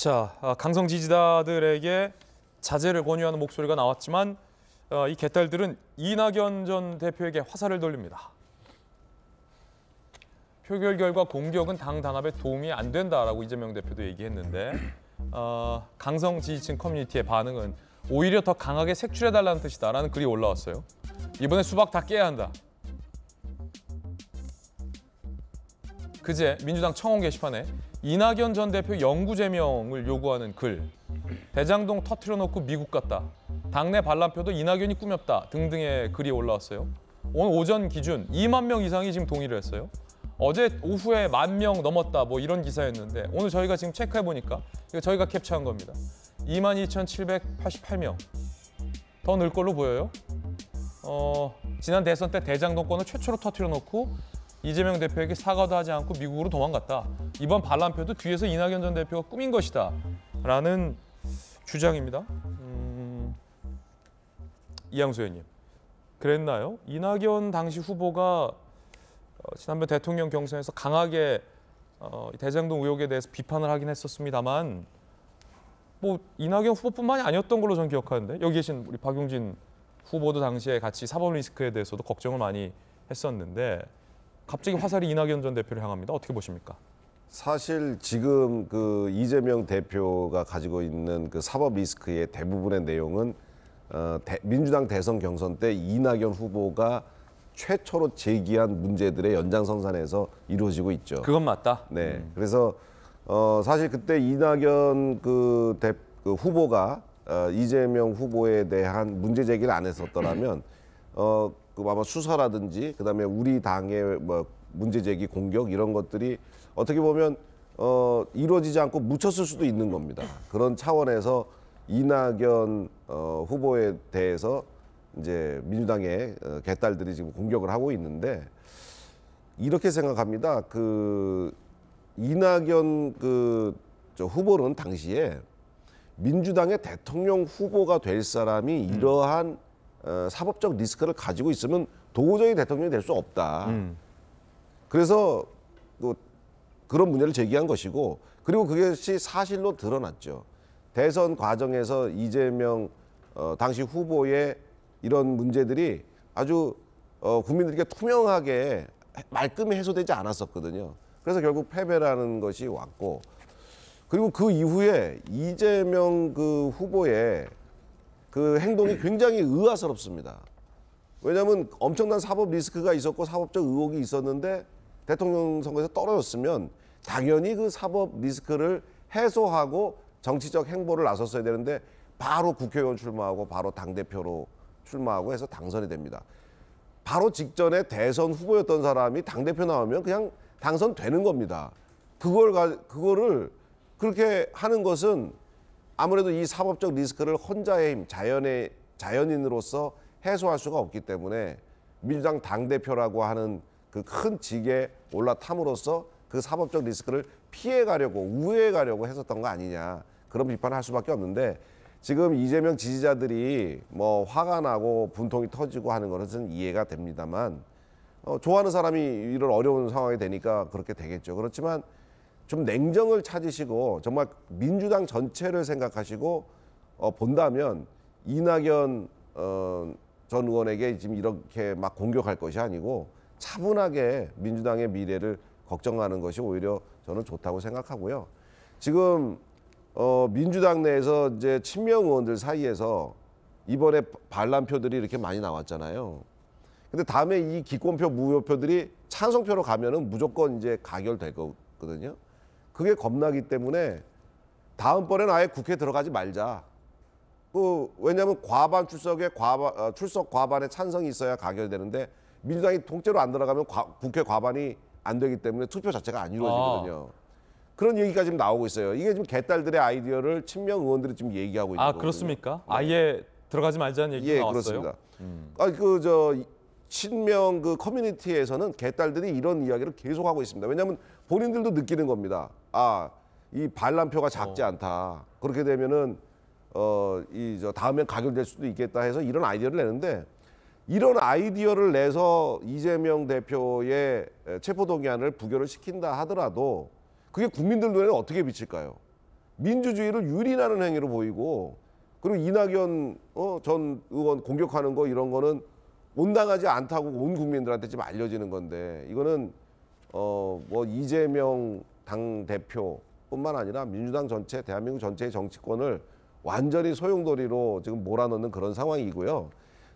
자, 강성 지지자들에게 자제를 권유하는 목소리가 나왔지만 이 개딸들은 이낙연 전 대표에게 화살을 돌립니다. 표결 결과 공격은 당 단합에 도움이 안 된다라고 이재명 대표도 얘기했는데 강성 지지층 커뮤니티의 반응은 오히려 더 강하게 색출해달라는 뜻이다라는 글이 올라왔어요. 이번에 수박 다 깨야 한다. 그제 민주당 청원 게시판에 이낙연 전 대표 영구 제명을 요구하는 글, 대장동 터트려놓고 미국 갔다, 당내 반란표도 이낙연이 꾸몄다 등등의 글이 올라왔어요. 오늘 오전 기준 2만 명 이상이 지금 동의를 했어요. 어제 오후에 10,000명 넘었다 뭐 이런 기사였는데 오늘 저희가 지금 체크해보니까 이거 저희가 캡처한 겁니다. 22,788명. 더 늘 걸로 보여요. 지난 대선 때 대장동권을 최초로 터트려놓고 이재명 대표에게 사과도 하지 않고 미국으로 도망갔다. 이번 반란표도 뒤에서 이낙연 전 대표가 꾸민 것이다. 라는 주장입니다. 이양수 의원님, 그랬나요? 이낙연 당시 후보가 지난번 대통령 경선에서 강하게 대장동 의혹에 대해서 비판을 하긴 했었습니다만 뭐 이낙연 후보뿐만이 아니었던 걸로 저는 기억하는데 여기 계신 우리 박용진 후보도 당시에 같이 사법 리스크에 대해서도 걱정을 많이 했었는데 갑자기 화살이 이낙연 전 대표를 향합니다. 어떻게 보십니까? 사실 지금 그 이재명 대표가 가지고 있는 그 사법 리스크의 대부분의 내용은 민주당 대선 경선 때 이낙연 후보가 최초로 제기한 문제들의 연장선상에서 이루어지고 있죠. 그건 맞다. 네. 그래서 사실 그때 이낙연 그 후보가 이재명 후보에 대한 문제 제기를 안 했었더라면 그 아마 수사라든지 그다음에 우리 당의 뭐 문제 제기 공격 이런 것들이 어떻게 보면 이루어지지 않고 묻혔을 수도 있는 겁니다. 그런 차원에서 이낙연 후보에 대해서 이제 민주당의 개딸들이 지금 공격을 하고 있는데 이렇게 생각합니다. 그 이낙연 저 후보는 당시에 민주당의 대통령 후보가 될 사람이 이러한 사법적 리스크를 가지고 있으면 도저히 대통령이 될 수 없다. 그래서 그런 문제를 제기한 것이고 그리고 그것이 사실로 드러났죠. 대선 과정에서 이재명 당시 후보의 이런 문제들이 아주 국민들에게 투명하게 말끔히 해소되지 않았었거든요. 그래서 결국 패배라는 것이 왔고 그리고 그 이후에 이재명 그 후보의 그 행동이 굉장히 의아스럽습니다. 왜냐하면 엄청난 사법 리스크가 있었고 사법적 의혹이 있었는데 대통령 선거에서 떨어졌으면 당연히 그 사법 리스크를 해소하고 정치적 행보를 나섰어야 되는데 바로 국회의원 출마하고 바로 당대표로 출마하고 해서 당선이 됩니다. 바로 직전에 대선 후보였던 사람이 당대표 나오면 그냥 당선되는 겁니다. 그거를 그렇게 하는 것은 아무래도 이 사법적 리스크를 혼자의 힘, 자연인으로서 해소할 수가 없기 때문에 민주당 당대표라고 하는 그 큰 직에 올라탐으로써 그 사법적 리스크를 피해가려고 우회해가려고 했었던 거 아니냐 그런 비판을 할 수밖에 없는데 지금 이재명 지지자들이 뭐 화가 나고 분통이 터지고 하는 것은 이해가 됩니다만 좋아하는 사람이 이런 어려운 상황이 되니까 그렇게 되겠죠. 그렇지만 좀 냉정을 찾으시고 정말 민주당 전체를 생각하시고 본다면 이낙연 전 의원에게 지금 이렇게 막 공격할 것이 아니고 차분하게 민주당의 미래를 걱정하는 것이 오히려 저는 좋다고 생각하고요. 지금 민주당 내에서 이제 친명 의원들 사이에서 이번에 반란표들이 이렇게 많이 나왔잖아요. 근데 다음에 이 기권표, 무효표들이 찬성표로 가면은 무조건 이제 가결될 거거든요. 그게 겁나기 때문에 다음번에는 아예 국회에 들어가지 말자. 왜냐하면 과반 출석에 출석 과반의 찬성이 있어야 가결되는데 민주당이 통째로 안 들어가면 국회 과반이 안 되기 때문에 투표 자체가 안 이루어지거든요. 그런 얘기가 지금 나오고 있어요. 이게 지금 개딸들의 아이디어를 친명 의원들이 지금 얘기하고 있는 거거든요. 그렇습니까? 네. 아예 들어가지 말자는 얘기가 나왔어요? 그렇습니다. 친명 그 커뮤니티에서는 개딸들이 이런 이야기를 계속하고 있습니다. 왜냐하면 본인들도 느끼는 겁니다. 이 반란표가 작지 않다. 그렇게 되면은 다음엔 가결될 수도 있겠다 해서 이런 아이디어를 내는데 이런 아이디어를 내서 이재명 대표의 체포동의안을 부결을 시킨다 하더라도 그게 국민들 눈에는 어떻게 비칠까요? 민주주의를 유린하는 행위로 보이고, 그리고 이낙연 전 의원 공격하는 거 이런 거는 온당하지 않다고 온 국민들한테 지금 알려지는 건데, 이거는 뭐 이재명 당 대표뿐만 아니라 민주당 전체, 대한민국 전체의 정치권을 완전히 소용돌이로 지금 몰아넣는 그런 상황이고요.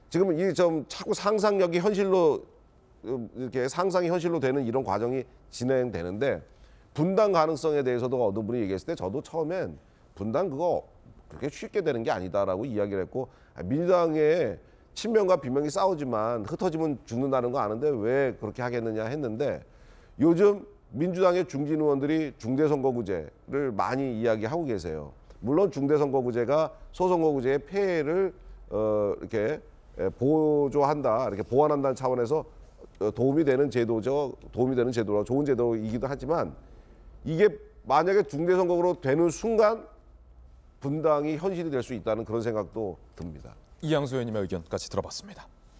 지금 이 좀 자꾸 상상력이 현실로 이렇게 상상이 현실로 되는 이런 과정이 진행되는데, 분당 가능성에 대해서도 어느 분이 얘기했을 때 저도 처음엔 분당 그거 그렇게 쉽게 되는 게 아니다라고 이야기를 했고, 민주당의 친명과 비명이 싸우지만 흩어지면 죽는다는 거 아는데 왜 그렇게 하겠느냐 했는데, 요즘 민주당의 중진 의원들이 중대선거구제를 많이 이야기하고 계세요. 물론 중대선거구제가 소선거구제의 폐해를 이렇게 보조한다, 이렇게 보완한다는 차원에서 도움이 되는 제도죠. 도움이 되는 제도라 좋은 제도이기도 하지만, 이게 만약에 중대선거구로 되는 순간 분당이 현실이 될 수 있다는 그런 생각도 듭니다. 이양수 의원님의 의견까지 들어봤습니다.